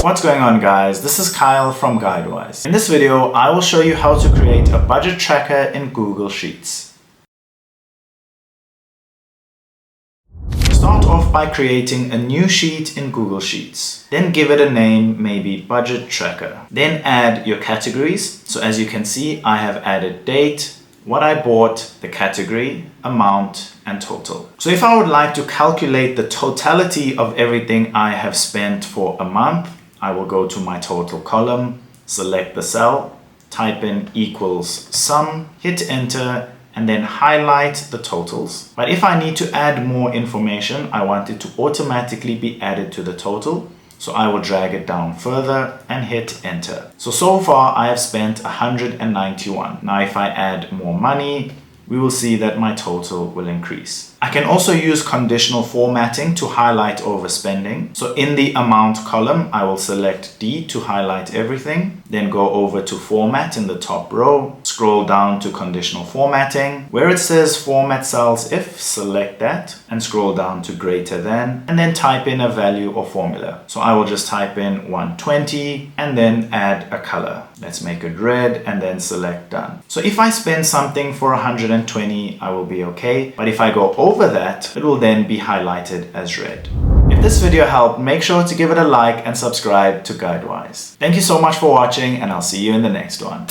What's going on, guys? This is Kyle from Guidewise. In this video, I will show you how to create a budget tracker in Google Sheets. Start off by creating a new sheet in Google Sheets. Then give it a name, maybe budget tracker. Then add your categories. So as you can see, I have added date, what I bought, the category, amount, and total. So if I would like to calculate the totality of everything I have spent for a month, I will go to my total column, select the cell, type in equals sum, hit enter, and then highlight the totals. But if I need to add more information, I want it to automatically be added to the total. So I will drag it down further and hit enter. So far I have spent 191. Now if I add more money, we will see that my total will increase. I can also use conditional formatting to highlight overspending. So in the amount column, I will select D to highlight everything, then go over to format in the top row, scroll down to conditional formatting. Where it says format cells if, select that and scroll down to greater than, and then type in a value or formula. So I will just type in 120 and then add a color. Let's make it red and then select done. So if I spend something for 120, I will be okay. But if I go over that, it will then be highlighted as red. If this video helped, make sure to give it a like and subscribe to Guidewise. Thank you so much for watching, and I'll see you in the next one.